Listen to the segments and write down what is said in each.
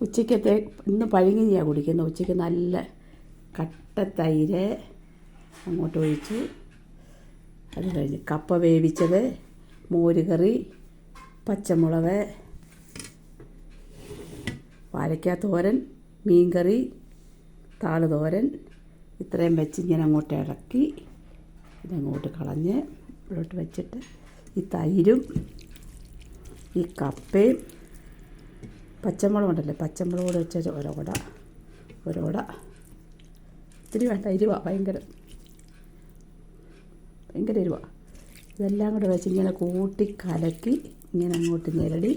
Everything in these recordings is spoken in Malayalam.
ഉച്ചയ്ക്കത്തെ ഇന്ന് പഴങ്കഞ്ഞിയാണ് കുടിക്കുന്നത്. ഉച്ചയ്ക്ക് നല്ല കട്ട തൈര് അങ്ങോട്ട് ഒഴിച്ചു. അത് കഴിഞ്ഞ് കപ്പ വേവിച്ചത്, മോരുകറി, പച്ചമുളക്, വാഴയ്ക്ക തോരൻ, മീൻകറി, താള് തോരൻ, ഇത്രയും വെച്ച് ഇങ്ങനെ അങ്ങോട്ട് ഇളക്കി ഇതങ്ങോട്ട് കളഞ്ഞ് ഇവിടോട്ട് വെച്ചിട്ട് ഈ തൈരും ഈ കപ്പയും പച്ചമുളകുണ്ടല്ലോ, പച്ചമുളക് കൂടെ വെച്ച ഒരോട ഇത്തിരി വേണ്ട, ഭയങ്കര എരിവ. ഇതെല്ലാം കൂടെ വെച്ച് ഇങ്ങനെ കൂട്ടി കലക്കി ഇങ്ങനെ അങ്ങോട്ട് ഞെരടി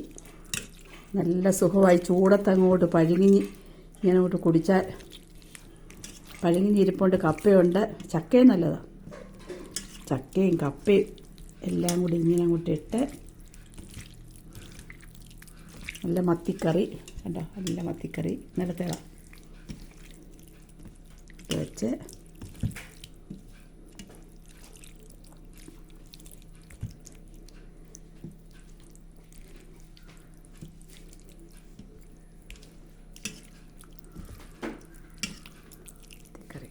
നല്ല സുഖമായി ചൂടത്തങ്ങോട്ട് പഴങ്കഞ്ഞി ഇങ്ങനെ അങ്ങോട്ട് കുടിച്ചാൽ. പഴങ്കഞ്ഞി ഇരിപ്പുണ്ട്, കപ്പയുണ്ട്, ചക്കയും നല്ലതാണ്. ചക്കയും കപ്പയും എല്ലാം കൂടി ഇങ്ങനെ അങ്ങോട്ട് ഇട്ട് നല്ല മത്തിക്കറി കണ്ടോ, നല്ല മത്തിക്കറി നിലത്തേള വെച്ച് കറി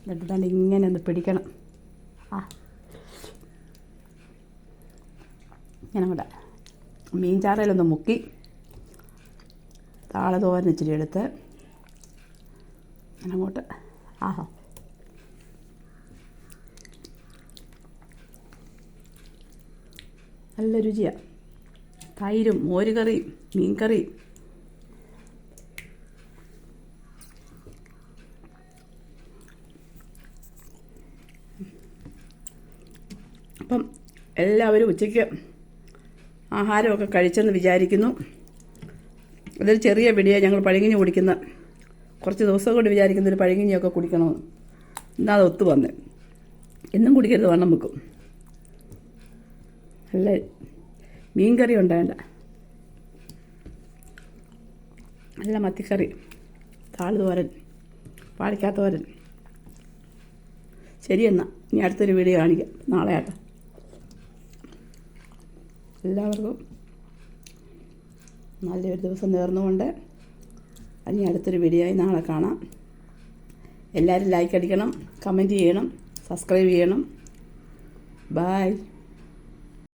എന്നിട്ട് ഇങ്ങനെ ഒന്ന് പിടിക്കണം. ഇങ്ങനെ കൂടെ മീൻ ചാറയിലൊന്ന് മുക്കി താള തോരൻ ഇച്ചിരി എടുത്ത് അങ്ങനെ അങ്ങോട്ട് നല്ല രുചിയാണ്. തൈരും മോരുകറിയും മീൻകറിയും അപ്പം എല്ലാവരും ഉച്ചയ്ക്ക് ആഹാരമൊക്കെ കഴിച്ചെന്ന് വിചാരിക്കുന്നു. ഇതൊരു ചെറിയ വീഡിയോ. ഞങ്ങൾ പഴങ്കഞ്ഞി കുടിക്കുന്ന കുറച്ച് ദിവസം കൊണ്ട് വിചാരിക്കുന്ന ഒരു പഴങ്കഞ്ഞിയൊക്കെ കുടിക്കണമെന്ന്. എന്നാൽ അത് ഒത്തു വന്ന് എന്നും കുടിക്കരുത്, വണ്ണം വെക്കും. നല്ല മീൻകറി ഉണ്ടാകേണ്ട, നല്ല മത്തിക്കറി, താള് തോരൻ, വാഴയ്ക്ക തോരൻ. ശരിയെന്നാൽ ഇനി അടുത്തൊരു വീഡിയോ കാണിക്കാം നാളെ ആട്ടോ. എല്ലാവർക്കും നല്ലൊരു ദിവസം നേർന്നുകൊണ്ട് ഇനി അടുത്തൊരു വീഡിയോ ആയി നാളെ കാണാം. എല്ലാവരും ലൈക്ക് അടിക്കണം, കമൻറ്റ് ചെയ്യണം, സബ്സ്ക്രൈബ് ചെയ്യണം. ബായ്.